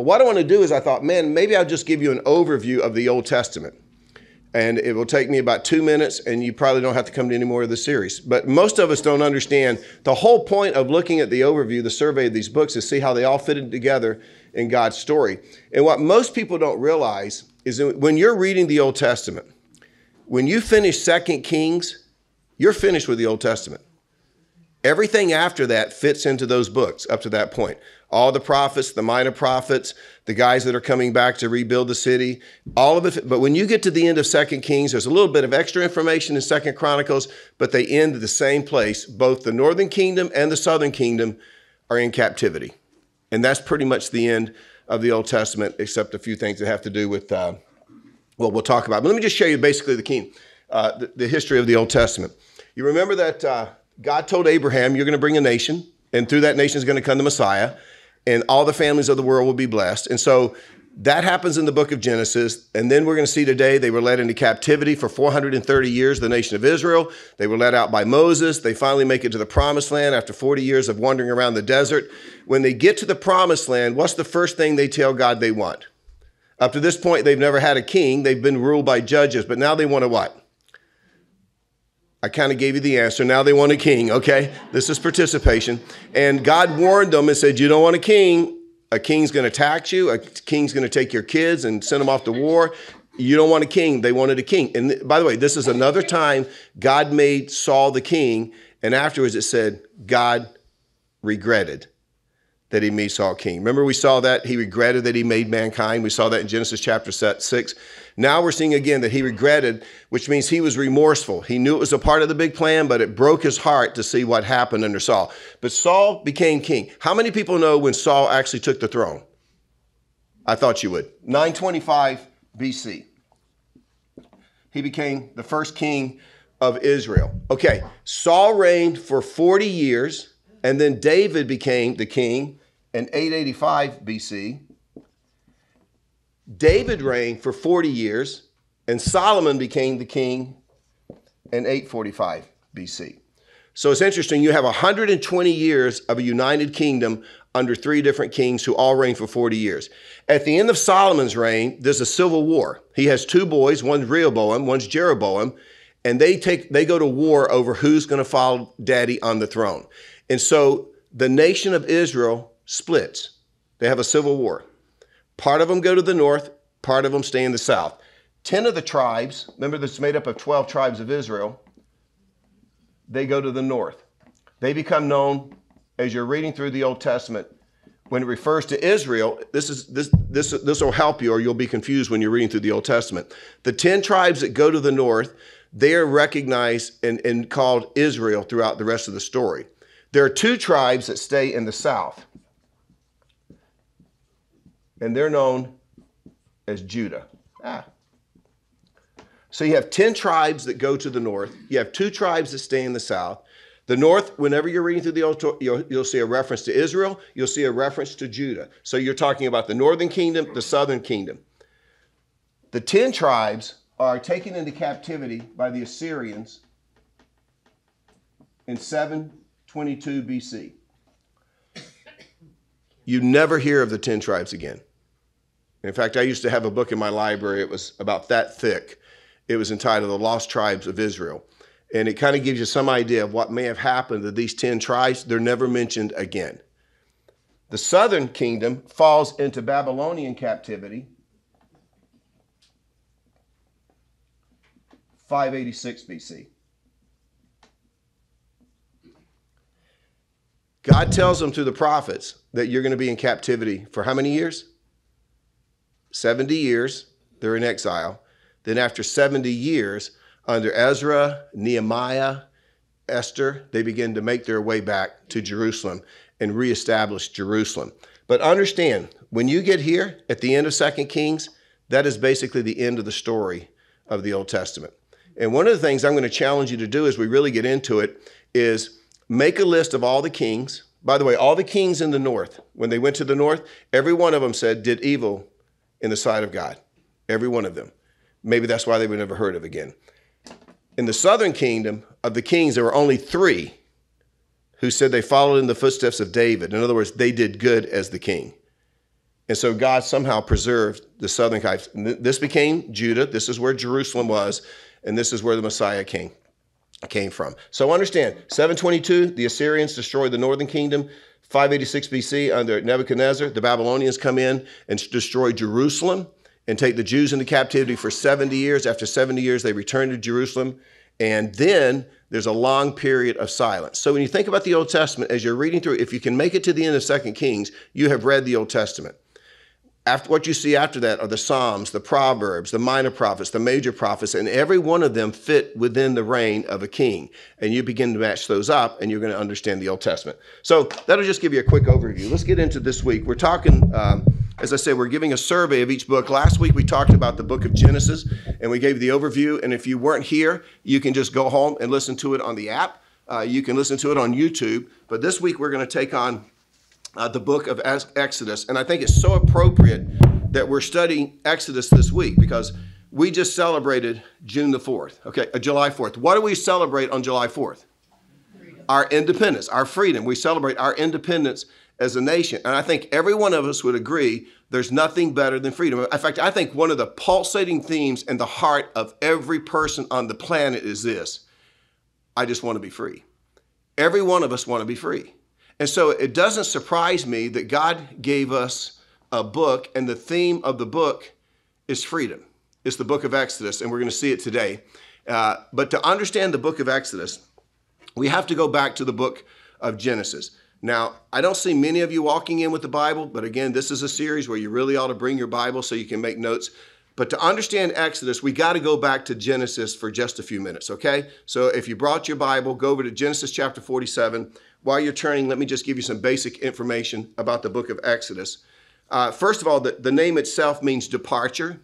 what I want to do is I thought, man, maybe I'll just give you an overview of the Old Testament. And it will take me about 2 minutes, and you probably don't have to come to any more of the series. But most of us don't understand the whole point of looking at the overview, the survey of these books, is see how they all fit together in God's story. And what most people don't realize is that when you're reading the Old Testament, when you finish 2 Kings, you're finished with the Old Testament. Everything after that fits into those books up to that point. All the prophets, the minor prophets, the guys that are coming back to rebuild the city, all of it. But when you get to the end of 2 Kings, there's a little bit of extra information in 2 Chronicles, but they end at the same place. Both the northern kingdom and the southern kingdom are in captivity. And that's pretty much the end of the Old Testament, except a few things that have to do with, what we'll talk about. But let me just show you basically the history of the Old Testament. You remember that God told Abraham, you're going to bring a nation, and through that nation is going to come the Messiah, and all the families of the world will be blessed. And so that happens in the book of Genesis. And then we're going to see today they were led into captivity for 430 years, the nation of Israel. They were led out by Moses. They finally make it to the promised land after 40 years of wandering around the desert. When they get to the promised land, what's the first thing they tell God they want? Up to this point, they've never had a king. They've been ruled by judges, but now they want a what? I kind of gave you the answer. Now they want a king, okay? This is participation. And God warned them and said, you don't want a king. A king's going to tax you. A king's going to take your kids and send them off to war. You don't want a king. They wanted a king. And by the way, this is another time God made Saul the king. And afterwards it said, God regretted that he made Saul king. Remember we saw that? He regretted that he made mankind. We saw that in Genesis chapter 6. Now we're seeing again that he regretted, which means he was remorseful. He knew it was a part of the big plan, but it broke his heart to see what happened under Saul. But Saul became king. How many people know when Saul actually took the throne? I thought you would. 925 BC. He became the first king of Israel. Okay, Saul reigned for 40 years, and then David became the king in 885 BC. David reigned for 40 years, and Solomon became the king in 845 BC. So it's interesting. You have 120 years of a united kingdom under 3 different kings who all reigned for 40 years. At the end of Solomon's reign, there's a civil war. He has 2 boys, one's Rehoboam, one's Jeroboam, and they go to war over who's going to follow daddy on the throne. And so the nation of Israel splits. They have a civil war. Part of them go to the north, part of them stay in the south. 10 of the tribes, remember this is made up of 12 tribes of Israel, they go to the north. They become known, as you're reading through the Old Testament, when it refers to Israel, this will help you or you'll be confused when you're reading through the Old Testament. The 10 tribes that go to the north, they are recognized and called Israel throughout the rest of the story. There are 2 tribes that stay in the south, and they're known as Judah. So you have 10 tribes that go to the north. You have 2 tribes that stay in the south. The north, whenever you're reading through the Old Testament, you'll see a reference to Israel. You'll see a reference to Judah. So you're talking about the northern kingdom, the southern kingdom. The 10 tribes are taken into captivity by the Assyrians in 722 BC. You never hear of the 10 tribes again. In fact, I used to have a book in my library. It was about that thick. It was entitled The Lost Tribes of Israel. And it kind of gives you some idea of what may have happened to these 10 tribes. They're never mentioned again. The southern kingdom falls into Babylonian captivity, 586 BC. God tells them through the prophets that you're going to be in captivity for how many years? 70 years. They're in exile. Then after 70 years, under Ezra, Nehemiah, Esther, they begin to make their way back to Jerusalem and reestablish Jerusalem. But understand, when you get here at the end of 2 Kings, that is basically the end of the story of the Old Testament. And one of the things I'm going to challenge you to do as we really get into it is make a list of all the kings. By the way, all the kings in the north, when they went to the north, every one of them said, did evil in the sight of God. Every one of them. Maybe that's why they were never heard of again. In the southern kingdom of the kings, there were only 3 who said they followed in the footsteps of David. In other words, they did good as the king. And so God somehow preserved the southern tribes. This became Judah. This is where Jerusalem was, and this is where the Messiah came from. So understand, 722, the Assyrians destroyed the northern kingdom. 586 BC, under Nebuchadnezzar, the Babylonians come in and destroy Jerusalem and take the Jews into captivity for 70 years. After 70 years, they return to Jerusalem. And then there's a long period of silence. So when you think about the Old Testament, as you're reading through, if you can make it to the end of 2 Kings, you have read the Old Testament. After what you see after that are the Psalms, the Proverbs, the minor prophets, the major prophets, and every one of them fit within the reign of a king. And you begin to match those up, and you're going to understand the Old Testament. So that'll just give you a quick overview. Let's get into this week. We're talking, as I said, we're giving a survey of each book. Last week we talked about the book of Genesis, and we gave the overview. And if you weren't here, you can just go home and listen to it on the app. You can listen to it on YouTube. But this week we're going to take on the book of Exodus. And I think it's so appropriate that we're studying Exodus this week because we just celebrated June the 4th, July 4th. What do we celebrate on July 4th? Freedom. Our independence, our freedom. We celebrate our independence as a nation. And I think every one of us would agree there's nothing better than freedom. In fact, I think one of the pulsating themes in the heart of every person on the planet is this: I just want to be free. Every one of us want to be free. And so it doesn't surprise me that God gave us a book, and the theme of the book is freedom. It's the book of Exodus, and we're going to see it today. But to understand the book of Exodus, we have to go back to the book of Genesis. Now, I don't see many of you walking in with the Bible, but again, this is a series where you really ought to bring your Bible so you can make notes. But to understand Exodus, we got to go back to Genesis for just a few minutes, okay? So if you brought your Bible, go over to Genesis chapter 47. While you're turning, let me just give you some basic information about the book of Exodus. First of all, the name itself means departure.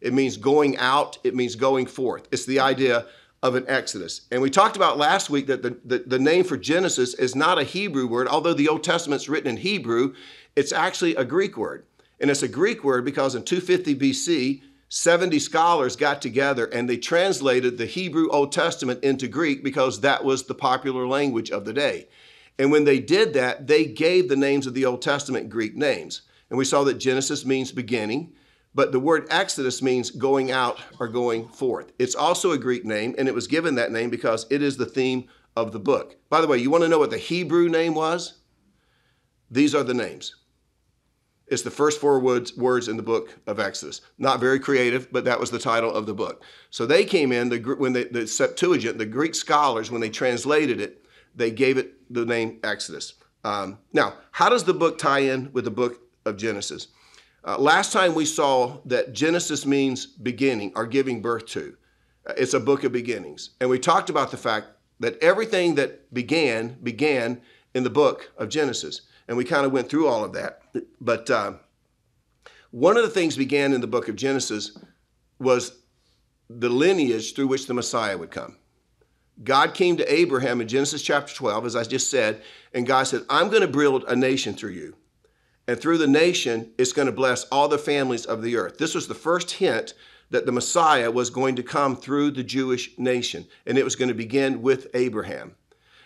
It means going out. It means going forth. It's the idea of an exodus. And we talked about last week that the name for Genesis is not a Hebrew word. Although the Old Testament's written in Hebrew, it's actually a Greek word. And it's a Greek word because in 250 BC, 70 scholars got together and they translated the Hebrew Old Testament into Greek because that was the popular language of the day. And when they did that, they gave the names of the Old Testament Greek names. And we saw that Genesis means beginning, but the word Exodus means going out or going forth. It's also a Greek name, and it was given that name because it is the theme of the book. By the way, you want to know what the Hebrew name was? These are the names. It's the first four words in the book of Exodus. Not very creative, but that was the title of the book. So they came in, when the Septuagint, the Greek scholars, when they translated it, they gave it the name Exodus. Now, how does the book tie in with the book of Genesis? Last time we saw that Genesis means beginning or giving birth to. It's a book of beginnings. And we talked about the fact that everything that began in the book of Genesis. And we kind of went through all of that. But one of the things began in the book of Genesis was the lineage through which the Messiah would come. God came to Abraham in Genesis chapter 12, as I just said, and God said, I'm going to build a nation through you. And through the nation, it's going to bless all the families of the earth. This was the first hint that the Messiah was going to come through the Jewish nation, and it was going to begin with Abraham.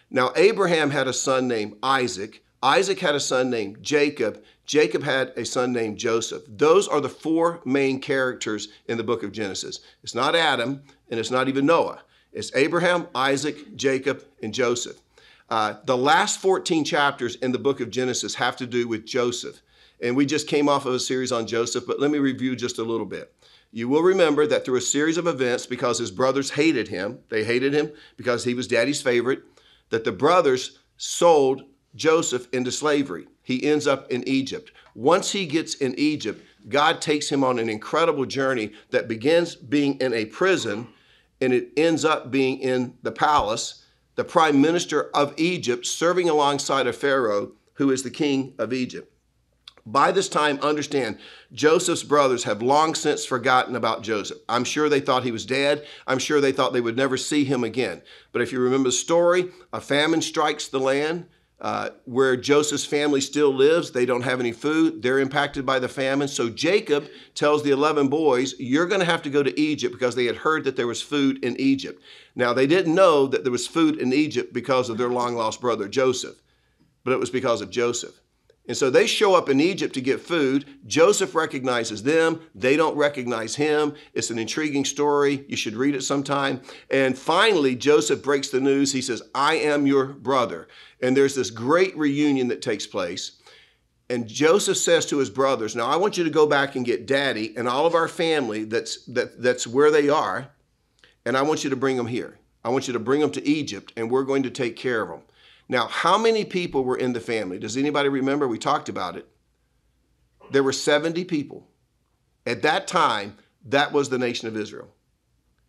Now, Abraham had a son named Isaac. Isaac had a son named Jacob. Jacob had a son named Joseph. Those are the four main characters in the book of Genesis. It's not Adam, and it's not even Noah. It's Abraham, Isaac, Jacob, and Joseph. The last 14 chapters in the book of Genesis have to do with Joseph. And we just came off of a series on Joseph, but let me review just a little bit. You will remember that through a series of events, because his brothers hated him, they hated him because he was daddy's favorite, that the brothers sold Joseph into slavery. He ends up in Egypt. Once he gets in Egypt, God takes him on an incredible journey that begins being in a prison, and it ends up being in the palace, the prime minister of Egypt, serving alongside of Pharaoh, who is the king of Egypt. By this time, understand, Joseph's brothers have long since forgotten about Joseph. I'm sure they thought he was dead. I'm sure they thought they would never see him again. But if you remember the story, a famine strikes the land where Joseph's family still lives. They don't have any food. They're impacted by the famine. So Jacob tells the 11 boys, you're going to have to go to Egypt, because they had heard that there was food in Egypt. Now, they didn't know that there was food in Egypt because of their long-lost brother, Joseph, but it was because of Joseph. And so they show up in Egypt to get food. Joseph recognizes them. They don't recognize him. It's an intriguing story. You should read it sometime. And finally, Joseph breaks the news. He says, I am your brother. And there's this great reunion that takes place. And Joseph says to his brothers, now I want you to go back and get Daddy and all of our family that's where they are. And I want you to bring them here. I want you to bring them to Egypt, and we're going to take care of them. Now, how many people were in the family? Does anybody remember? We talked about it. There were 70 people. At that time, that was the nation of Israel.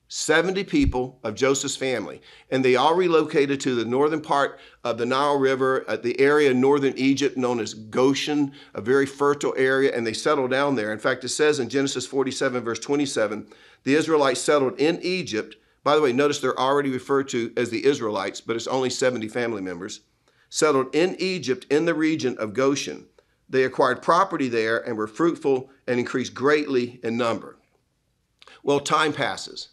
70 people of Joseph's family. And they all relocated to the northern part of the Nile River, at the area in northern Egypt known as Goshen, a very fertile area, and they settled down there. In fact, it says in Genesis 47, verse 27, the Israelites settled in Egypt. By the way, notice they're already referred to as the Israelites, but it's only 70 family members. Settled in Egypt in the region of Goshen. They acquired property there and were fruitful and increased greatly in number. Well, time passes.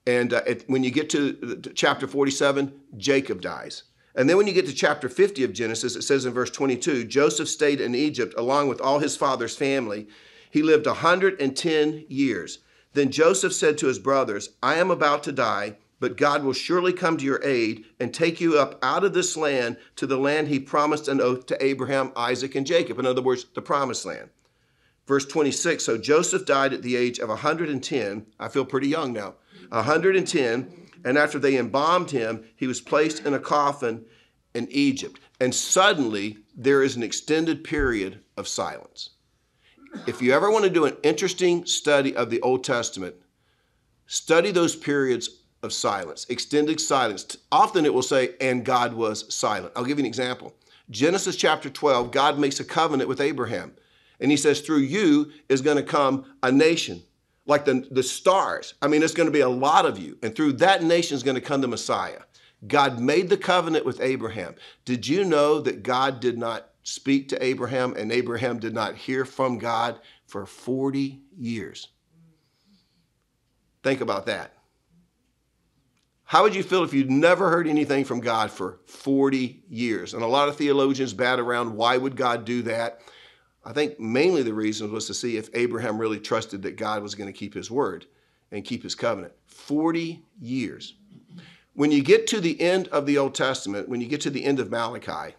And when you get to chapter 47, Jacob dies. And then when you get to chapter 50 of Genesis, it says in verse 22, Joseph stayed in Egypt along with all his father's family. He lived 110 years. Then Joseph said to his brothers, I am about to die, but God will surely come to your aid and take you up out of this land to the land he promised an oath to Abraham, Isaac, and Jacob. In other words, the promised land. Verse 26, so Joseph died at the age of 110. I feel pretty young now. 110, and after they embalmed him, he was placed in a coffin in Egypt. And suddenly, there is an extended period of silence. If you ever want to do an interesting study of the Old Testament, study those periods of silence, extended silence. Often it will say, and God was silent. I'll give you an example. Genesis chapter 12, God makes a covenant with Abraham. And he says, through you is going to come a nation, like the stars. I mean, it's going to be a lot of you. And through that nation is going to come the Messiah. God made the covenant with Abraham. Did you know that God did not speak to Abraham and Abraham did not hear from God for 40 years? Think about that. How would you feel if you'd never heard anything from God for 40 years? And a lot of theologians bat around, why would God do that? I think mainly the reason was to see if Abraham really trusted that God was going to keep his word and keep his covenant. 40 years. When you get to the end of the Old Testament, when you get to the end of Malachi,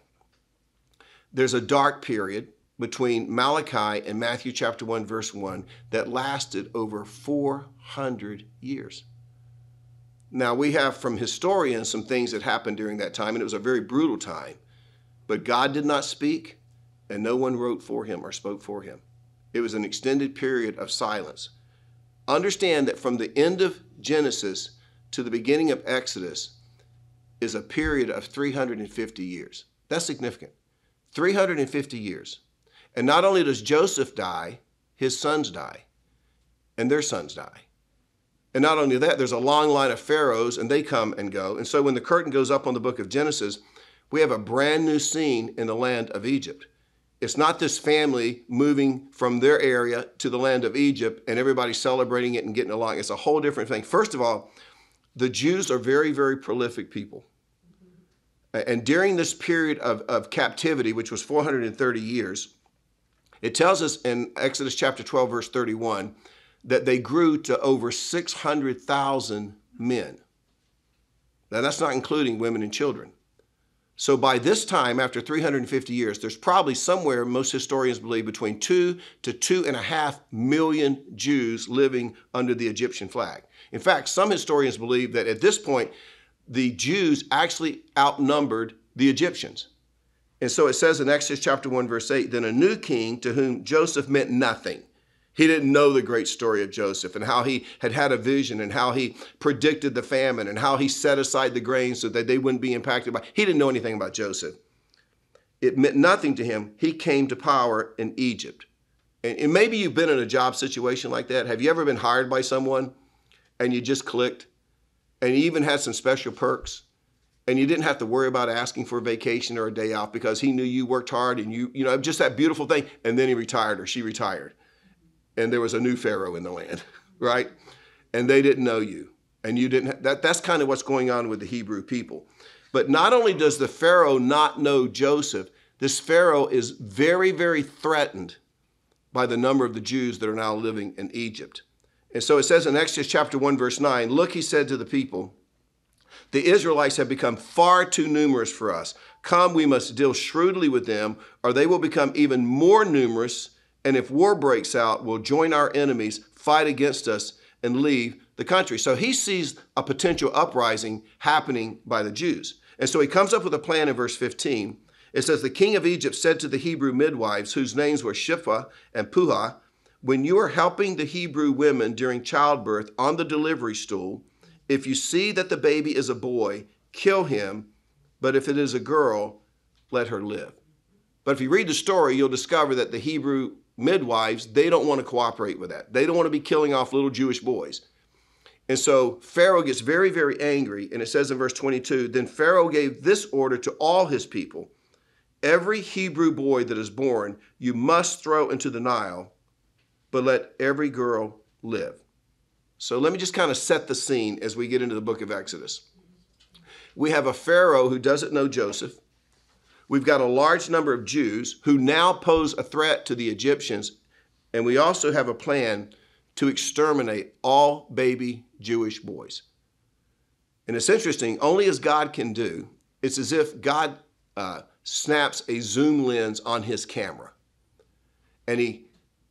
there's a dark period between Malachi and Matthew chapter 1, verse 1 that lasted over 400 years. Now, we have from historians some things that happened during that time, and it was a very brutal time. But God did not speak, and no one wrote for him or spoke for him. It was an extended period of silence. Understand that from the end of Genesis to the beginning of Exodus is a period of 350 years. That's significant. 350 years. And not only does Joseph die, his sons die, and their sons die. And not only that, there's a long line of pharaohs, and they come and go. And so when the curtain goes up on the book of Genesis, we have a brand new scene in the land of Egypt. It's not this family moving from their area to the land of Egypt and everybody celebrating it and getting along. It's a whole different thing. First of all, the Jews are very, very prolific people. And during this period of captivity, which was 430 years, it tells us in Exodus chapter 12, verse 31, that they grew to over 600,000 men. Now, that's not including women and children. So by this time, after 350 years, there's probably somewhere, most historians believe, between 2 to 2.5 million Jews living under the Egyptian flag. In fact, some historians believe that at this point, the Jews actually outnumbered the Egyptians. And so it says in Exodus chapter 1, verse 8, then a new king to whom Joseph meant nothing. He didn't know the great story of Joseph and how he had a vision and how he predicted the famine and how he set aside the grain so that they wouldn't be impacted by. He didn't know anything about Joseph. It meant nothing to him. He came to power in Egypt. And maybe you've been in a job situation like that. Have you ever been hired by someone and you just clicked and you even had some special perks and you didn't have to worry about asking for a vacation or a day off because he knew you worked hard and you know, just that beautiful thing. And then he retired or she retired. And there was a new Pharaoh in the land, right? And they didn't know you. And you didn't, that's kind of what's going on with the Hebrew people. But not only does the Pharaoh not know Joseph, This Pharaoh is very, very threatened by the number of the Jews that are now living in Egypt. And so it says in Exodus chapter 1, verse 9, look, he said to the people, the Israelites have become far too numerous for us. Come, we must deal shrewdly with them, or they will become even more numerous. And if war breaks out, we'll join our enemies, fight against us, and leave the country. So he sees a potential uprising happening by the Jews. And so he comes up with a plan in verse 15. It says, the king of Egypt said to the Hebrew midwives, whose names were Shiphrah and Puah, when you are helping the Hebrew women during childbirth on the delivery stool, if you see that the baby is a boy, kill him, but if it is a girl, let her live. But if you read the story, you'll discover that the Hebrew midwives, they don't want to cooperate with that. They don't want to be killing off little Jewish boys. And so Pharaoh gets very, very angry. And it says in verse 22, then Pharaoh gave this order to all his people. Every Hebrew boy that is born, you must throw into the Nile, but let every girl live. So let me just kind of set the scene as we get into the book of Exodus. We have a Pharaoh who doesn't know Joseph. We've got a large number of Jews who now pose a threat to the Egyptians. And we also have a plan to exterminate all baby Jewish boys. And it's interesting, only as God can do, it's as if God snaps a zoom lens on his camera. And he,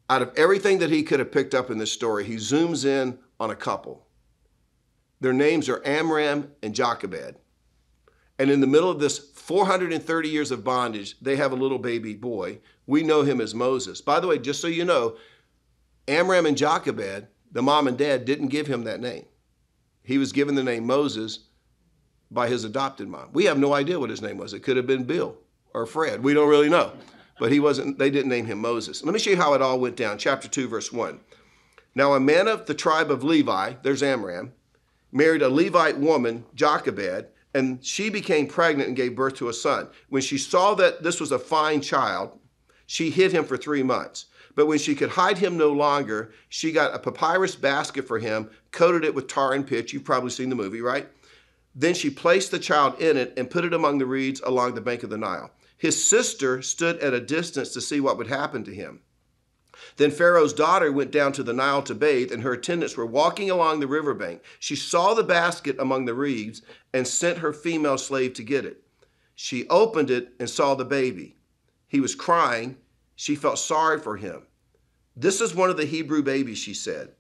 out of everything that he could have picked up in this story, he zooms in on a couple. Their names are Amram and Jochebed. And in the middle of this 430 years of bondage, they have a little baby boy. We know him as Moses. By the way, just so you know, Amram and Jochebed, the mom and dad, didn't give him that name. He was given the name Moses by his adopted mom. We have no idea what his name was. It could have been Bill or Fred. We don't really know. But they didn't name him Moses. Let me show you how it all went down. Chapter 2, verse 1. Now a man of the tribe of Levi, there's Amram, married a Levite woman, Jochebed, and she became pregnant and gave birth to a son. When she saw that this was a fine child, she hid him for 3 months. But when she could hide him no longer, she got a papyrus basket for him, coated it with tar and pitch. You've probably seen the movie, right? Then she placed the child in it and put it among the reeds along the bank of the Nile. His sister stood at a distance to see what would happen to him. Then Pharaoh's daughter went down to the Nile to bathe, and her attendants were walking along the riverbank. She saw the basket among the reeds and sent her female slave to get it. She opened it and saw the baby. He was crying. She felt sorry for him. This is one of the Hebrew babies, she said.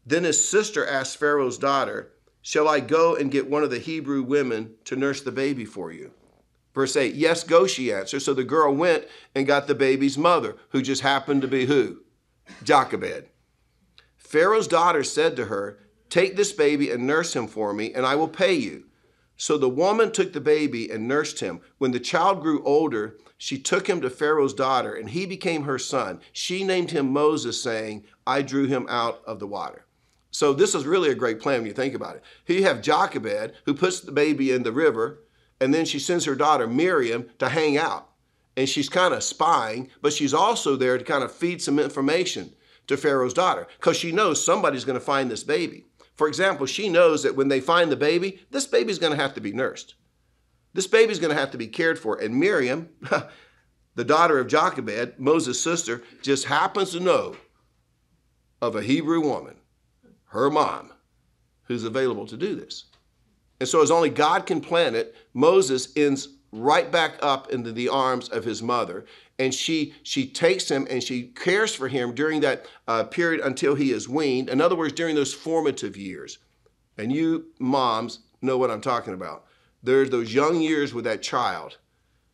Then his sister asked Pharaoh's daughter, shall I go and get one of the Hebrew women to nurse the baby for you? Verse 8, yes, go, she answered. So the girl went and got the baby's mother, who just happened to be who? Jochebed. Pharaoh's daughter said to her, take this baby and nurse him for me, and I will pay you. So the woman took the baby and nursed him. When the child grew older, she took him to Pharaoh's daughter, and he became her son. She named him Moses, saying, I drew him out of the water. So this is really a great plan when you think about it. Here you have Jochebed, who puts the baby in the river, and then she sends her daughter Miriam to hang out. And she's kind of spying, but she's also there to kind of feed some information to Pharaoh's daughter, because she knows somebody's going to find this baby. For example, she knows that when they find the baby, this baby's going to have to be nursed. This baby's going to have to be cared for. And Miriam, the daughter of Jochebed, Moses' sister, just happens to know of a Hebrew woman, her mom, who's available to do this. And so as only God can plan it, Moses ends right back up into the arms of his mother. And she takes him and she cares for him during that period until he is weaned. In other words, during those formative years. And you moms know what I'm talking about. There's those young years with that child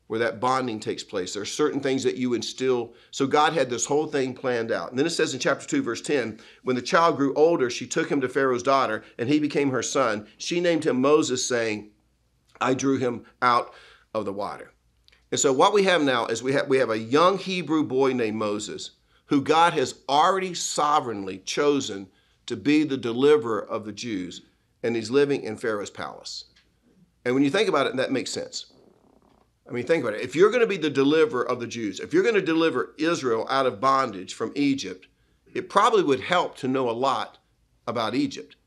where that bonding takes place. There are certain things that you instill. So God had this whole thing planned out. And then it says in chapter 2, verse 10, when the child grew older, she took him to Pharaoh's daughter, and he became her son. She named him Moses, saying, I drew him out of the water. And so what we have now is we have a young Hebrew boy named Moses, who God has already sovereignly chosen to be the deliverer of the Jews, and he's living in Pharaoh's palace. And when you think about it, that makes sense. I mean, think about it. If you're going to be the deliverer of the Jews, if you're going to deliver Israel out of bondage from Egypt, it probably would help to know a lot about Egypt.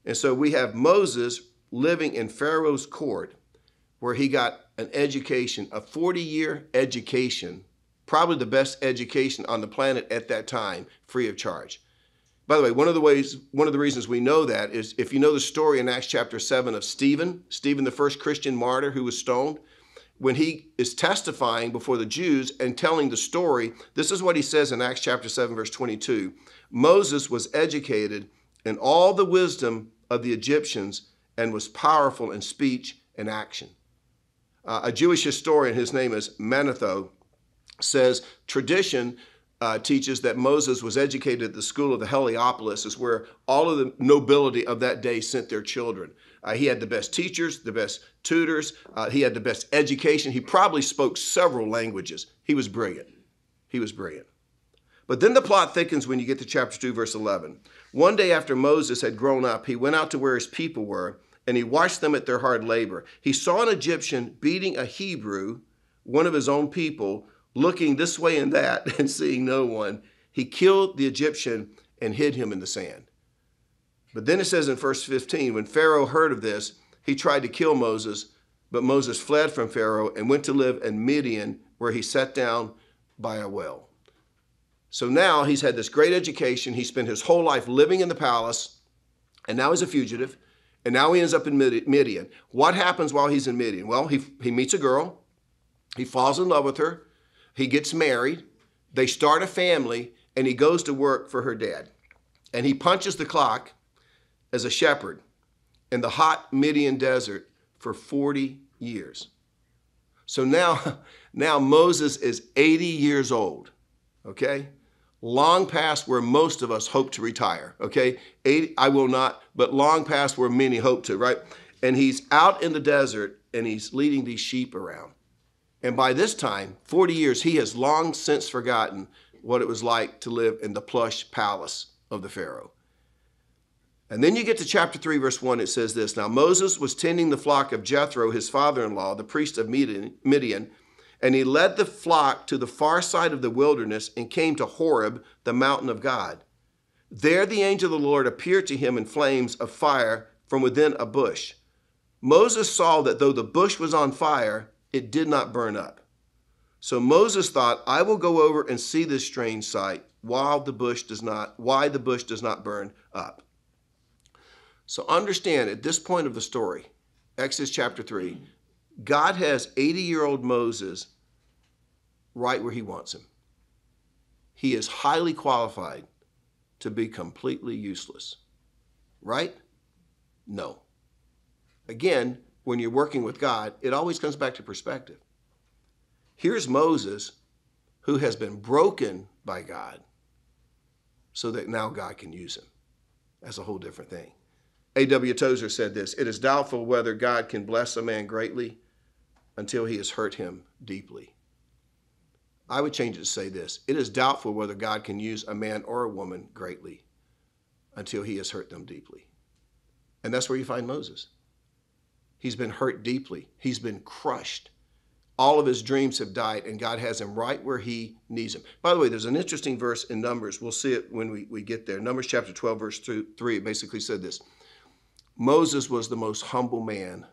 And so we have Moses living in Pharaoh's court, where he got an education, a 40-year education, probably the best education on the planet at that time, free of charge. By the way, one of the reasons we know that is if you know the story in Acts chapter 7 of Stephen, the first Christian martyr who was stoned, when he is testifying before the Jews and telling the story, this is what he says in Acts chapter 7, verse 22. Moses was educated in all the wisdom of the Egyptians and was powerful in speech and action. A Jewish historian, his name is Manetho, says tradition teaches that Moses was educated at the school of the Heliopolis, is where all of the nobility of that day sent their children. He had the best teachers, the best tutors. He had the best education. He probably spoke several languages. He was brilliant. He was brilliant. But then the plot thickens when you get to chapter 2, verse 11. One day after Moses had grown up, he went out to where his people were, and he watched them at their hard labor. He saw an Egyptian beating a Hebrew, one of his own people, looking this way and that and seeing no one. He killed the Egyptian and hid him in the sand. But then it says in verse 15, when Pharaoh heard of this, he tried to kill Moses, but Moses fled from Pharaoh and went to live in Midian, where he sat down by a well. So now he's had this great education. He spent his whole life living in the palace, and now he's a fugitive, and now he ends up in Midian. What happens while he's in Midian? Well, he meets a girl. He falls in love with her. He gets married. They start a family, and he goes to work for her dad. And he punches the clock as a shepherd in the hot Midian desert for 40 years. So now Moses is 80 years old, okay? Long past where most of us hope to retire, okay? 80, I will not, but long past where many hope to, right? And he's out in the desert, and he's leading these sheep around. And by this time, 40 years, he has long since forgotten what it was like to live in the plush palace of the Pharaoh. And then you get to chapter 3, verse 1, it says this, now Moses was tending the flock of Jethro, his father-in-law, the priest of Midian, and he led the flock to the far side of the wilderness and came to Horeb, the mountain of God. There the angel of the Lord appeared to him in flames of fire from within a bush. Moses saw that though the bush was on fire, it did not burn up. So Moses thought, I will go over and see this strange sight, why the bush does not burn up. So understand, at this point of the story, Exodus chapter 3, God has 80-year-old Moses right where he wants him. He is highly qualified to be completely useless. Right? No. Again, when you're working with God, it always comes back to perspective. Here's Moses, who has been broken by God, so that now God can use him. That's a whole different thing. A.W. Tozer said this, it is doubtful whether God can bless a man greatly until he has hurt him deeply. I would change it to say this, it is doubtful whether God can use a man or a woman greatly until he has hurt them deeply. And that's where you find Moses. He's been hurt deeply. He's been crushed. All of his dreams have died, and God has him right where he needs him. By the way, there's an interesting verse in Numbers. We'll see it when we get there. Numbers chapter 12, verse 3, it basically said this. Moses was the most humble man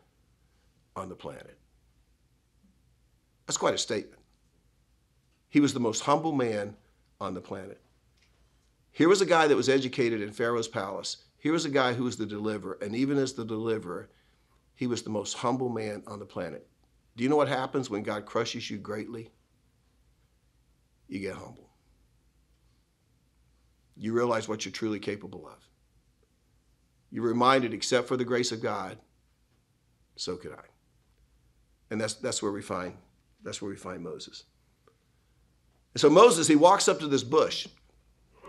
on the planet. That's quite a statement. He was the most humble man on the planet. Here was a guy that was educated in Pharaoh's palace. Here was a guy who was the deliverer, and even as the deliverer, he was the most humble man on the planet. Do you know what happens when God crushes you greatly? You get humble. You realize what you're truly capable of. You're reminded, except for the grace of God, so could I. And that's where we find Moses. And so Moses, he walks up to this bush.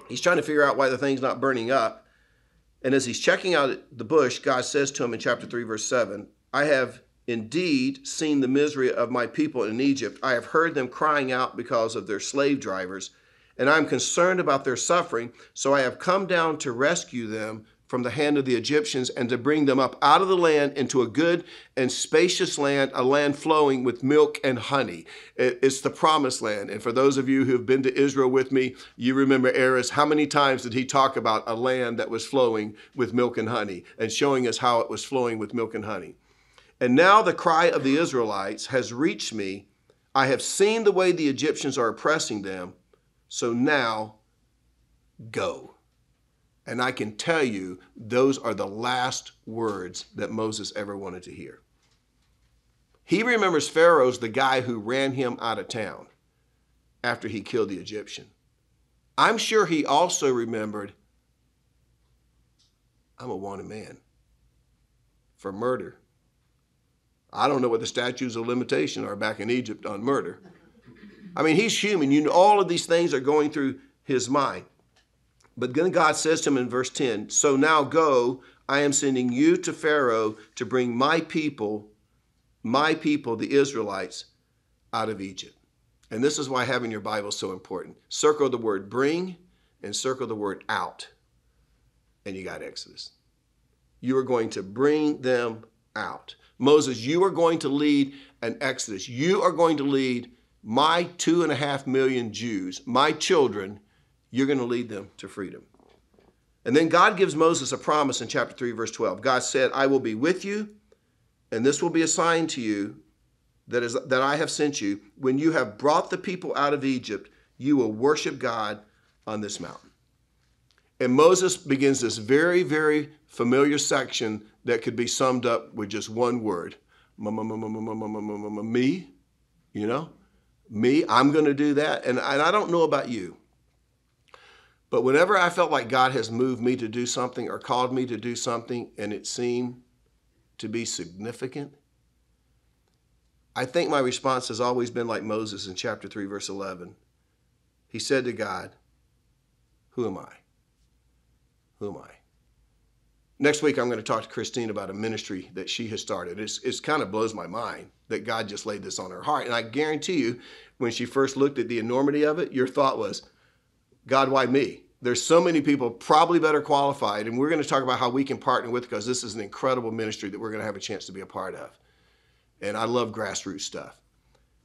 He's trying to figure out why the thing's not burning up. And as he's checking out the bush, God says to him in chapter 3, verse 7, I have indeed seen the misery of my people in Egypt. I have heard them crying out because of their slave drivers, and I'm concerned about their suffering. So I have come down to rescue them from the hand of the Egyptians and to bring them up out of the land into a good and spacious land, a land flowing with milk and honey. It's the promised land. And for those of you who have been to Israel with me, you remember Eris. How many times did he talk about a land that was flowing with milk and honey and showing us how it was flowing with milk and honey? And now the cry of the Israelites has reached me. I have seen the way the Egyptians are oppressing them. So now go. And I can tell you, those are the last words that Moses ever wanted to hear. He remembers Pharaoh's the guy who ran him out of town after he killed the Egyptian. I'm sure he also remembered, I'm a wanted man for murder. I don't know what the statutes of limitation are back in Egypt on murder. I mean, he's human. You know, all of these things are going through his mind. But then God says to him in verse 10, so now go, I am sending you to Pharaoh to bring my people, the Israelites, out of Egypt. And this is why having your Bible is so important. Circle the word bring and circle the word out. And you got Exodus. You are going to bring them out. Moses, you are going to lead an Exodus. You are going to lead my 2.5 million Jews, my children. You're going to lead them to freedom. And then God gives Moses a promise in chapter 3, verse 12. God said, I will be with you, and this will be a sign to you that I have sent you. When you have brought the people out of Egypt, you will worship God on this mountain. And Moses begins this very, very familiar section that could be summed up with just one word. Me, you know, me, I'm going to do that. And I don't know about you, but whenever I felt like God has moved me to do something or called me to do something and it seemed to be significant, I think my response has always been like Moses in chapter 3, verse 11. He said to God, who am I? Who am I? Next week, I'm going to talk to Christine about a ministry that she has started. It kind of blows my mind that God just laid this on her heart. And I guarantee you, when she first looked at the enormity of it, your thought was, God, why me? There's so many people probably better qualified. And we're going to talk about how we can partner with, because this is an incredible ministry that we're going to have a chance to be a part of. And I love grassroots stuff.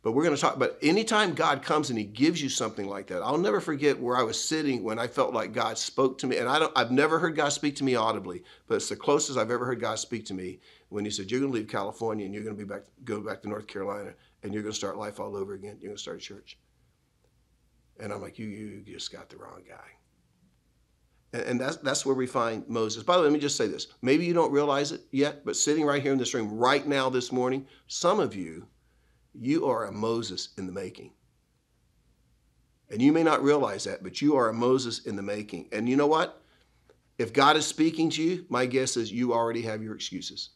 But we're going to talk, but anytime God comes and he gives you something like that, I'll never forget where I was sitting when I felt like God spoke to me. And I've never heard God speak to me audibly, but it's the closest I've ever heard God speak to me when he said, you're going to leave California and you're going to go back to North Carolina and you're going to start life all over again. You're going to start a church. And I'm like, you just got the wrong guy. And that's where we find Moses. By the way, let me just say this. Maybe you don't realize it yet, but sitting right here in this room right now this morning, some of you are a Moses in the making. And you may not realize that, but you are a Moses in the making. And you know what? If God is speaking to you, my guess is you already have your excuses.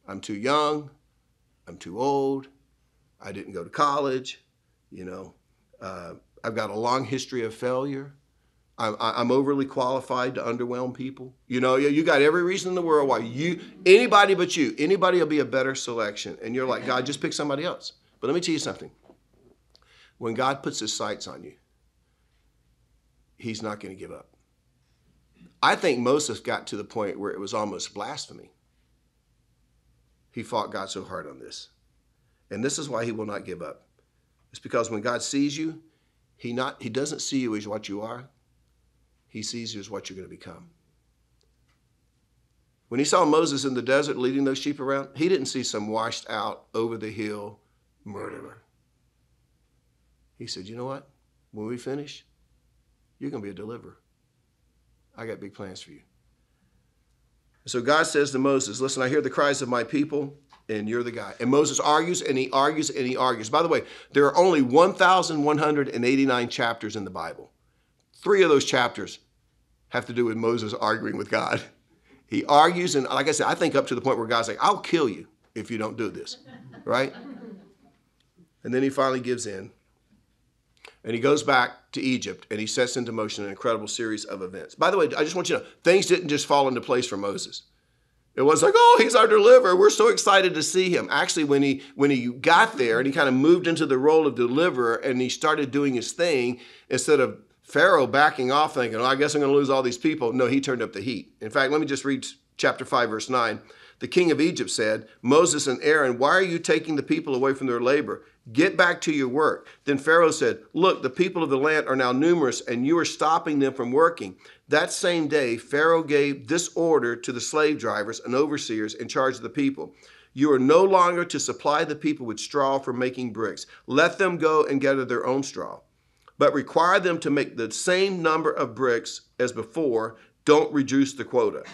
I'm too young. I'm too old. I didn't go to college. I've got a long history of failure. I'm overly qualified to underwhelm people. You got every reason in the world why anybody will be a better selection. And you're like, God, just pick somebody else. But let me tell you something. When God puts his sights on you, he's not going to give up. I think Moses got to the point where it was almost blasphemy. He fought God so hard on this. And this is why he will not give up. It's because when God sees you, he doesn't see you as what you are. He sees you as what you're going to become. When he saw Moses in the desert leading those sheep around, he didn't see some washed out, over the hill murderer. He said, you know what? When we finish, you're going to be a deliverer. I got big plans for you. So God says to Moses, listen, I hear the cries of my people, and you're the guy. And Moses argues, and he argues, and he argues. By the way, there are only 1,189 chapters in the Bible. 3 of those chapters have to do with Moses arguing with God. He argues, and like I said, I think up to the point where God's like, I'll kill you if you don't do this, right? And then he finally gives in. And he goes back to Egypt, and he sets into motion an incredible series of events. By the way, I just want you to know, things didn't just fall into place for Moses. It was like, oh, he's our deliverer. We're so excited to see him. Actually, when he got there and he kind of moved into the role of deliverer and he started doing his thing, instead of Pharaoh backing off thinking, I guess I'm going to lose all these people. No, he turned up the heat. In fact, let me just read chapter 5, verse 9. The king of Egypt said, Moses and Aaron, why are you taking the people away from their labor? Get back to your work. Then Pharaoh said, look, the people of the land are now numerous, and you are stopping them from working. That same day, Pharaoh gave this order to the slave drivers and overseers in charge of the people. You are no longer to supply the people with straw for making bricks. Let them go and gather their own straw, but require them to make the same number of bricks as before. Don't reduce the quota.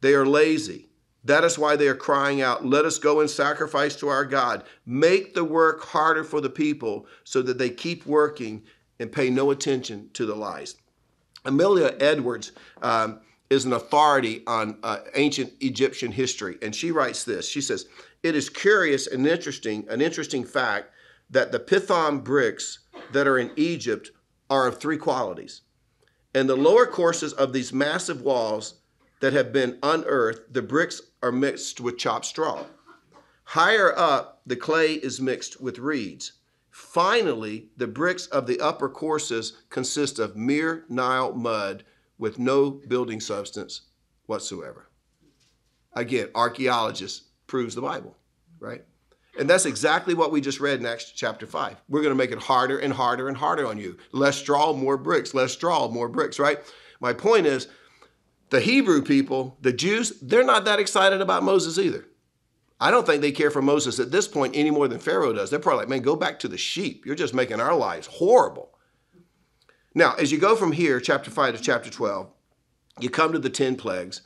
They are lazy. That is why they are crying out, let us go and sacrifice to our God. Make the work harder for the people so that they keep working and pay no attention to the lies. Amelia Edwards is an authority on ancient Egyptian history, and she writes this. She says, it is curious and an interesting fact that the Pithom bricks that are in Egypt are of three qualities. And the lower courses of these massive walls that have been unearthed, the bricks are mixed with chopped straw. Higher up, the clay is mixed with reeds. Finally, the bricks of the upper courses consist of mere Nile mud with no building substance whatsoever. Again, archaeologists proves the Bible, right? And that's exactly what we just read in Acts chapter 5. We're going to make it harder and harder and harder on you. Less straw, more bricks. Less straw, more bricks, right? My point is, the Hebrew people, the Jews, they're not that excited about Moses either. I don't think they care for Moses at this point any more than Pharaoh does. They're probably like, man, go back to the sheep. You're just making our lives horrible. Now, as you go from here, chapter 5 to chapter 12, you come to the 10 plagues.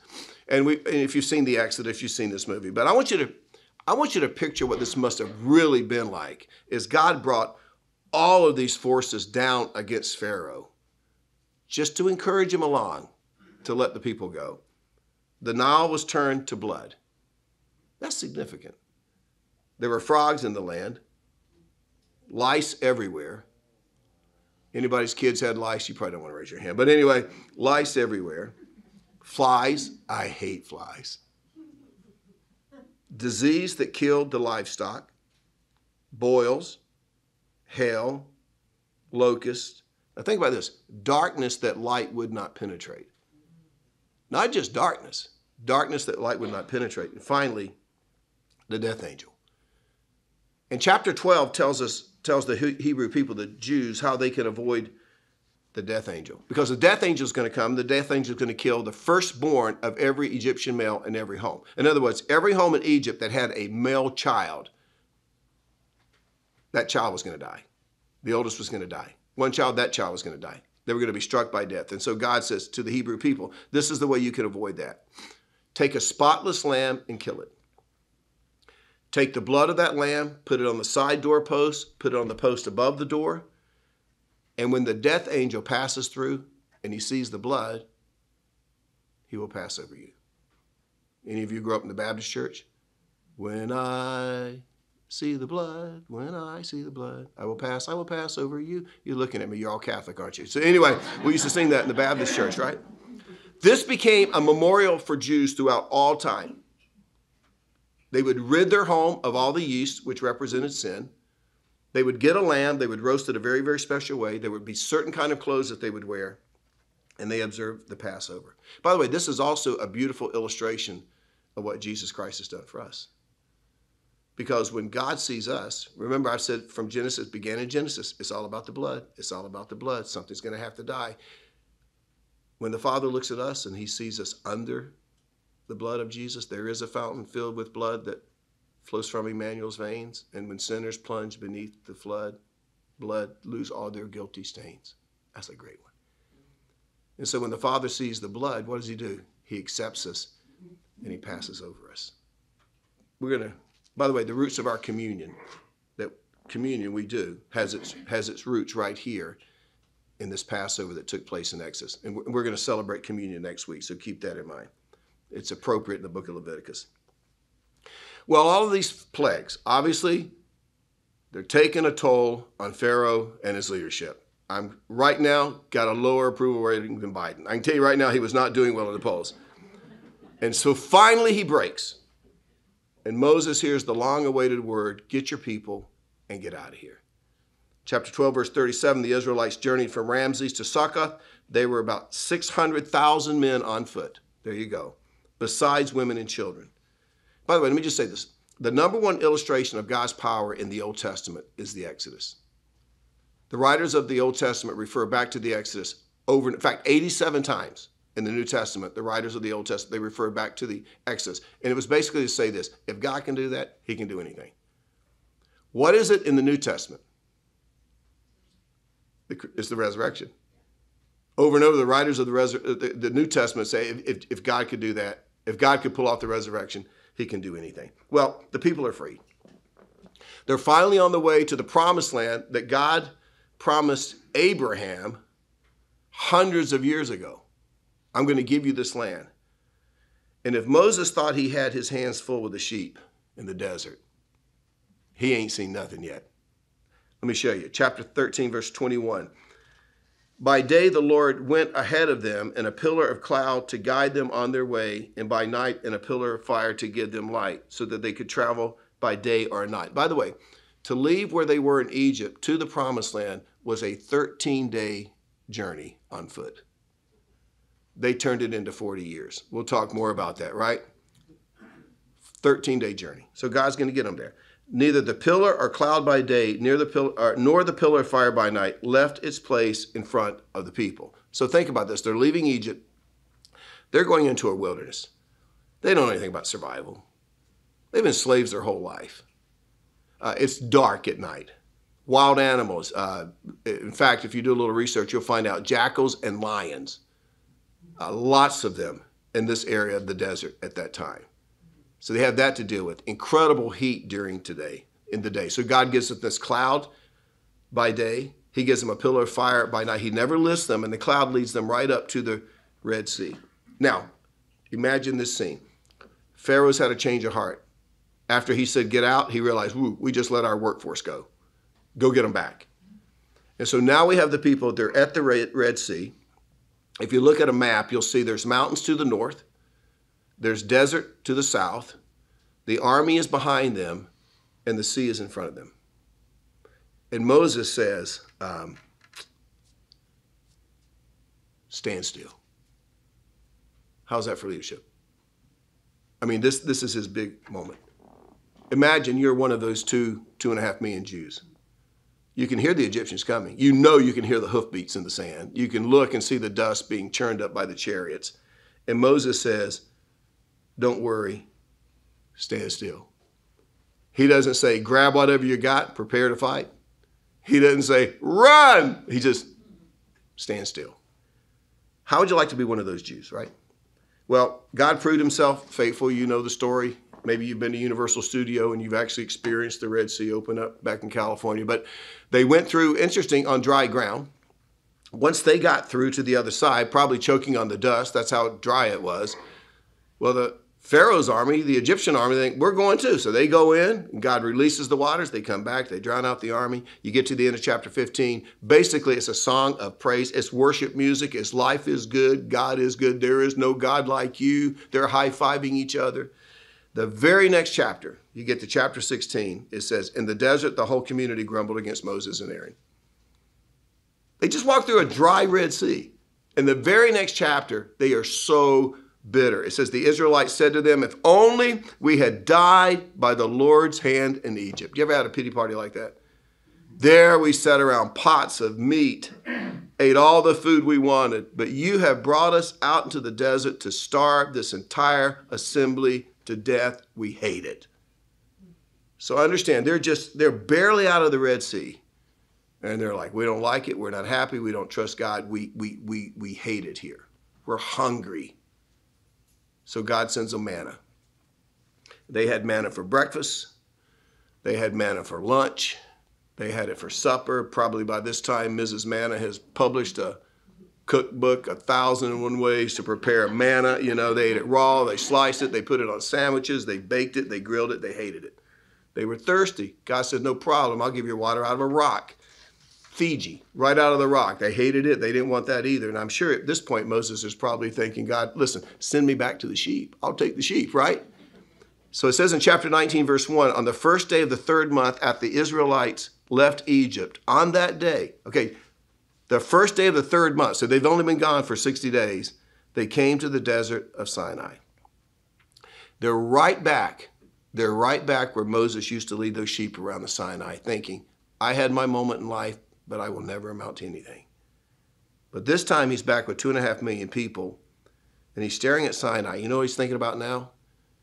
And if you've seen the Exodus, you've seen this movie. But I want you to picture what this must have really been like, is God brought all of these forces down against Pharaoh just to encourage him along, to let the people go. The Nile was turned to blood. That's significant. There were frogs in the land, lice everywhere. Anybody's kids had lice, you probably don't want to raise your hand. But anyway, lice everywhere. Flies, I hate flies. Disease that killed the livestock, boils, hail, locusts. Now think about this, darkness that light would not penetrate. Not just darkness that light would not penetrate. And finally, the death angel. And chapter 12 tells the Hebrew people, the Jews, how they can avoid the death angel. Because the death angel is going to come, the death angel is going to kill the firstborn of every Egyptian male in every home. In other words, every home in Egypt that had a male child, that child was going to die. The oldest was going to die. One child, that child was going to die. They were going to be struck by death. And so God says to the Hebrew people, this is the way you can avoid that. Take a spotless lamb and kill it. Take the blood of that lamb, put it on the side doorpost, put it on the post above the door. And when the death angel passes through and he sees the blood, he will pass over you. Any of you grew up in the Baptist church? When I see the blood, when I see the blood, I will pass over you. You're looking at me, you're all Catholic, aren't you? So anyway, we used to sing that in the Baptist church, right? This became a memorial for Jews throughout all time. They would rid their home of all the yeast, which represented sin. They would get a lamb. They would roast it a very, very special way. There would be certain kind of clothes that they would wear, and they observed the Passover. By the way, this is also a beautiful illustration of what Jesus Christ has done for us. Because when God sees us, remember I've said from Genesis, began in Genesis, it's all about the blood. It's all about the blood. Something's going to have to die. When the Father looks at us and he sees us under the blood of Jesus, there is a fountain filled with blood that flows from Emmanuel's veins. And when sinners plunge beneath the flood, blood lose all their guilty stains. That's a great one. And so when the Father sees the blood, what does he do? He accepts us and he passes over us. We're going to, by the way, the roots of our communion, that communion we do, has its roots right here in this Passover that took place in Exodus. And we're going to celebrate communion next week, so keep that in mind. It's appropriate in the book of Leviticus. Well, all of these plagues, obviously, they're taking a toll on Pharaoh and his leadership. I'm right now got a lower approval rating than Biden. I can tell you right now he was not doing well in the polls. And so finally he breaks. And Moses hears the long-awaited word, get your people and get out of here. Chapter 12, verse 37, the Israelites journeyed from Ramses to Succoth. They were about 600,000 men on foot. There you go. Besides women and children. By the way, let me just say this. The number one illustration of God's power in the Old Testament is the Exodus. The writers of the Old Testament refer back to the Exodus in fact, 87 times. in the New Testament, the writers of the Old Testament, they refer back to the Exodus. And it was basically to say this: if God can do that, he can do anything. What is it in the New Testament? It's the resurrection. Over and over, the writers of the New Testament say if God could do that, if God could pull off the resurrection, he can do anything. Well, the people are free. They're finally on the way to the promised land that God promised Abraham hundreds of years ago. I'm going to give you this land. And if Moses thought he had his hands full with the sheep in the desert, he ain't seen nothing yet. Let me show you. Chapter 13, verse 21. By day the Lord went ahead of them in a pillar of cloud to guide them on their way, and by night in a pillar of fire to give them light, so that they could travel by day or night. By the way, to leave where they were in Egypt to the promised land was a 13-day journey on foot. They turned it into 40 years. We'll talk more about that, right? 13-day journey. So God's going to get them there. Neither the pillar or cloud by day, nor the pillar of fire by night left its place in front of the people. So think about this. They're leaving Egypt. They're going into a wilderness. They don't know anything about survival. They've been slaves their whole life. It's dark at night. Wild animals. In fact, if you do a little research, you'll find out jackals and lions. Lots of them in this area of the desert at that time. So they have that to deal with. Incredible heat in the day. So God gives them this cloud by day. He gives them a pillar of fire by night. He never lists them, and the cloud leads them right up to the Red Sea. Now, imagine this scene. Pharaoh's had a change of heart. After he said, get out, he realized, we just let our workforce go. Go get them back. And so now we have the people, they're at the Red Sea. If you look at a map, you'll see there's mountains to the north. There's desert to the south. The army is behind them, and the sea is in front of them. And Moses says, stand still. How's that for leadership? I mean, this is his big moment. Imagine you're one of those 2.5 million Jews. You can hear the Egyptians coming. You know you can hear the hoofbeats in the sand. You can look and see the dust being churned up by the chariots. And Moses says, don't worry, stand still. He doesn't say, grab whatever you got, prepare to fight. He doesn't say, run. He just stand still. How would you like to be one of those Jews, right? Well, God proved himself faithful. You know the story. Maybe you've been to Universal Studio and you've actually experienced the Red Sea open up back in California. But they went through, interesting, on dry ground. Once they got through to the other side, probably choking on the dust, that's how dry it was. Well, the Pharaoh's army, the Egyptian army, they think, we're going too. So they go in, and God releases the waters. They come back. They drown out the army. You get to the end of chapter 15. Basically, it's a song of praise. It's worship music. It's life is good. God is good. There is no God like you. They're high-fiving each other. The very next chapter, you get to chapter 16, it says, in the desert, the whole community grumbled against Moses and Aaron. They just walked through a dry Red Sea. In the very next chapter, they are so bitter. It says, the Israelites said to them, if only we had died by the Lord's hand in Egypt. You ever had a pity party like that? There we sat around pots of meat, ate all the food we wanted, but you have brought us out into the desert to starve this entire assembly to death. We hate it. So understand, they're barely out of the Red Sea. And they're like, we don't like it. We're not happy. We don't trust God. We hate it here. We're hungry. So God sends them manna. They had manna for breakfast. They had manna for lunch. They had it for supper. Probably by this time, Mrs. Manna has published a cookbook, 1,001 ways to prepare manna. You know, they ate it raw. They sliced it. They put it on sandwiches. They baked it. They grilled it. They hated it. They were thirsty. God said, no problem. I'll give you water out of a rock. Fiji, right out of the rock. They hated it. They didn't want that either. And I'm sure at this point, Moses is probably thinking, God, listen, send me back to the sheep. I'll take the sheep, right? So it says in chapter 19, verse 1, on the first day of the third month after the Israelites left Egypt, on that day, okay, the first day of the third month, so they've only been gone for 60 days, they came to the desert of Sinai. They're right back where Moses used to lead those sheep around the Sinai, thinking, I had my moment in life, but I will never amount to anything. But this time he's back with 2.5 million people, And he's staring at Sinai. You know what he's thinking about now?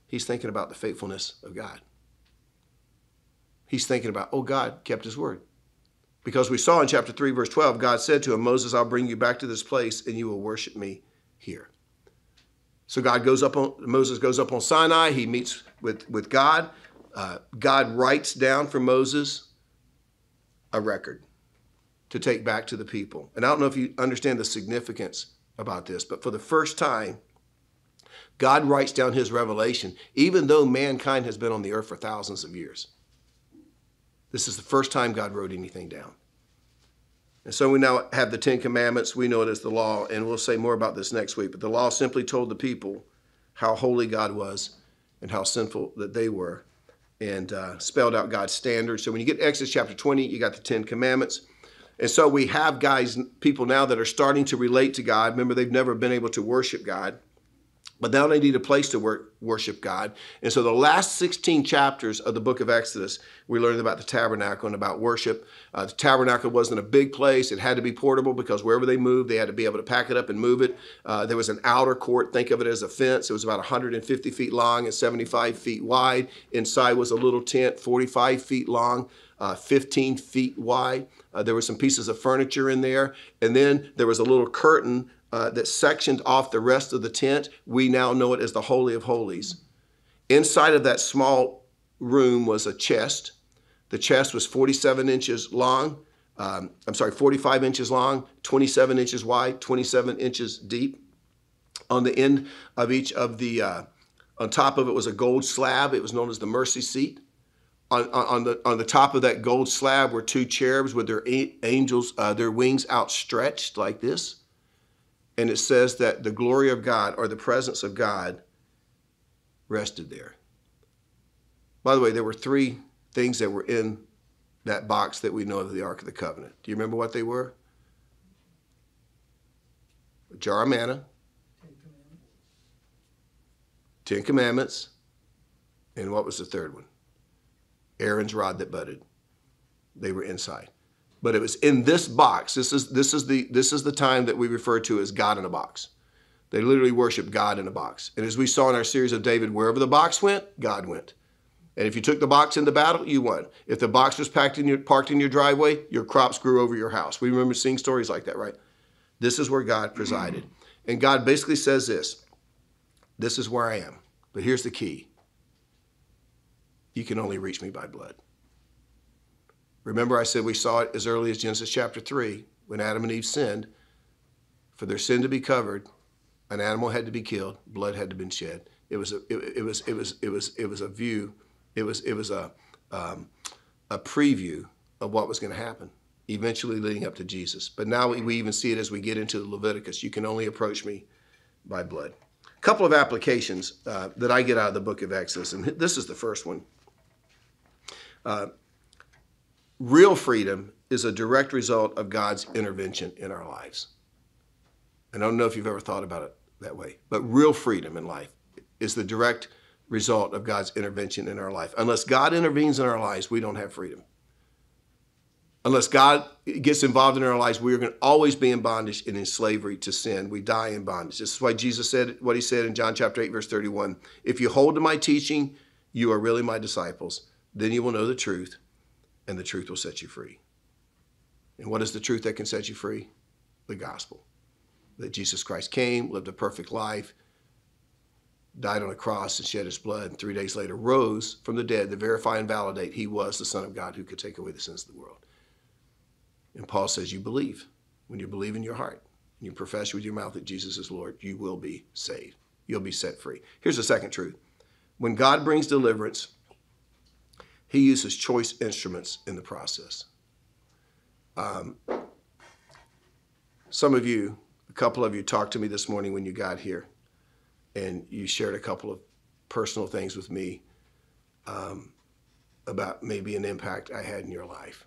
He's thinking about the faithfulness of God. He's thinking about, oh, God kept his word. Because we saw in chapter 3, verse 12, God said to him, Moses, I'll bring you back to this place and you will worship me here. So Moses goes up on Sinai. He meets with God. God writes down for Moses a record to take back to the people. And I don't know if you understand the significance about this, but for the first time, God writes down his revelation, even though mankind has been on the earth for thousands of years. This is the first time God wrote anything down. And so we now have the Ten Commandments. We know it as the law, and we'll say more about this next week. But the law simply told the people how holy God was and how sinful that they were, and spelled out God's standards. So when you get Exodus chapter 20, you got the Ten Commandments. And so we have people now that are starting to relate to God. Remember, they've never been able to worship God. But now they need a place to worship God. And so the last 16 chapters of the book of Exodus, we learned about the tabernacle and about worship. The tabernacle wasn't a big place. It had to be portable because wherever they moved, they had to be able to pack it up and move it. There was an outer court. Think of it as a fence. It was about 150 feet long and 75 feet wide. Inside was a little tent, 45 feet long, 15 feet wide. There were some pieces of furniture in there. And then there was a little curtain that sectioned off the rest of the tent. We now know it as the Holy of Holies. Inside of that small room was a chest. The chest was 45 inches long, 27 inches wide, 27 inches deep. On the end of each of on top of it was a gold slab. It was known as the mercy seat. On the top of that gold slab were two cherubs with their their wings outstretched like this. And it says that the glory of God, or the presence of God, rested there. By the way, there were three things that were in that box that we know of the Ark of the Covenant. Do you remember what they were? A jar of manna, Ten Commandments, and what was the third one? Aaron's rod that budded. They were inside. But it was in this box. This is the time that we refer to as God in a box. They literally worship God in a box. And as we saw in our series of David, wherever the box went, God went. And if you took the box into battle, you won. If the box was parked in your driveway, your crops grew over your house. We remember seeing stories like that, right? This is where God presided. And God basically says this is where I am. But here's the key. You can only reach me by blood. Remember, I said we saw it as early as Genesis chapter 3, when Adam and Eve sinned. For their sin to be covered, an animal had to be killed, blood had to be shed. It was a preview of what was going to happen, eventually leading up to Jesus. But now we even see it as we get into Leviticus. You can only approach me by blood. A couple of applications that I get out of the book of Exodus, and this is the first one. Real freedom is a direct result of God's intervention in our lives. And I don't know if you've ever thought about it that way, but real freedom in life is the direct result of God's intervention in our life. Unless God intervenes in our lives, we don't have freedom. Unless God gets involved in our lives, we are going to always be in bondage and in slavery to sin. We die in bondage. This is why Jesus said what he said in John chapter 8, verse 31. If you hold to my teaching, you are really my disciples. Then you will know the truth, and the truth will set you free. And what is the truth that can set you free? The gospel. That Jesus Christ came, lived a perfect life, died on a cross and shed his blood, and 3 days later rose from the dead to verify and validate he was the Son of God who could take away the sins of the world. And Paul says you believe. When you believe in your heart, and you profess with your mouth that Jesus is Lord, you will be saved. You'll be set free. Here's the second truth. When God brings deliverance, he uses choice instruments in the process. Some of you, a couple of you talked to me this morning when you got here, and you shared a couple of personal things with me about maybe an impact I had in your life.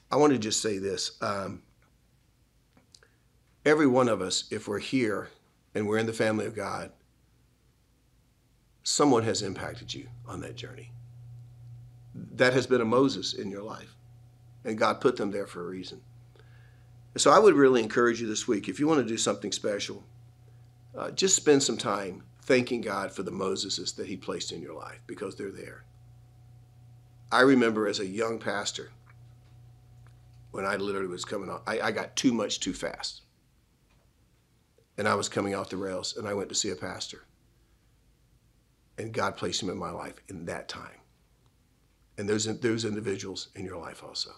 I want to just say this. Every one of us, if we're here and we're in the family of God, someone has impacted you on that journey. That has been a Moses in your life, and God put them there for a reason. So I would really encourage you this week, if you want to do something special, just spend some time thanking God for the Moseses that he placed in your life, because they're there. I remember as a young pastor, when I literally was coming off, I got too much too fast. And I was coming off the rails, and I went to see a pastor. And God placed him in my life in that time. And there's individuals in your life also.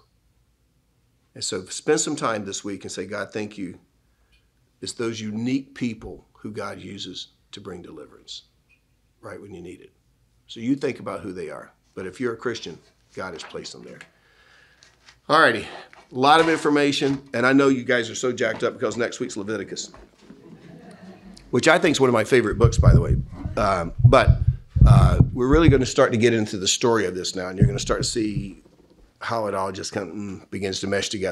And so spend some time this week and say, God, thank you. It's those unique people who God uses to bring deliverance right when you need it. So you think about who they are. But if you're a Christian, God has placed them there. All righty. A lot of information. And I know you guys are so jacked up because next week's Leviticus, which I think is one of my favorite books, by the way. But we're really going to start to get into the story of this now, and you're going to start to see how it all just kind of begins to mesh together.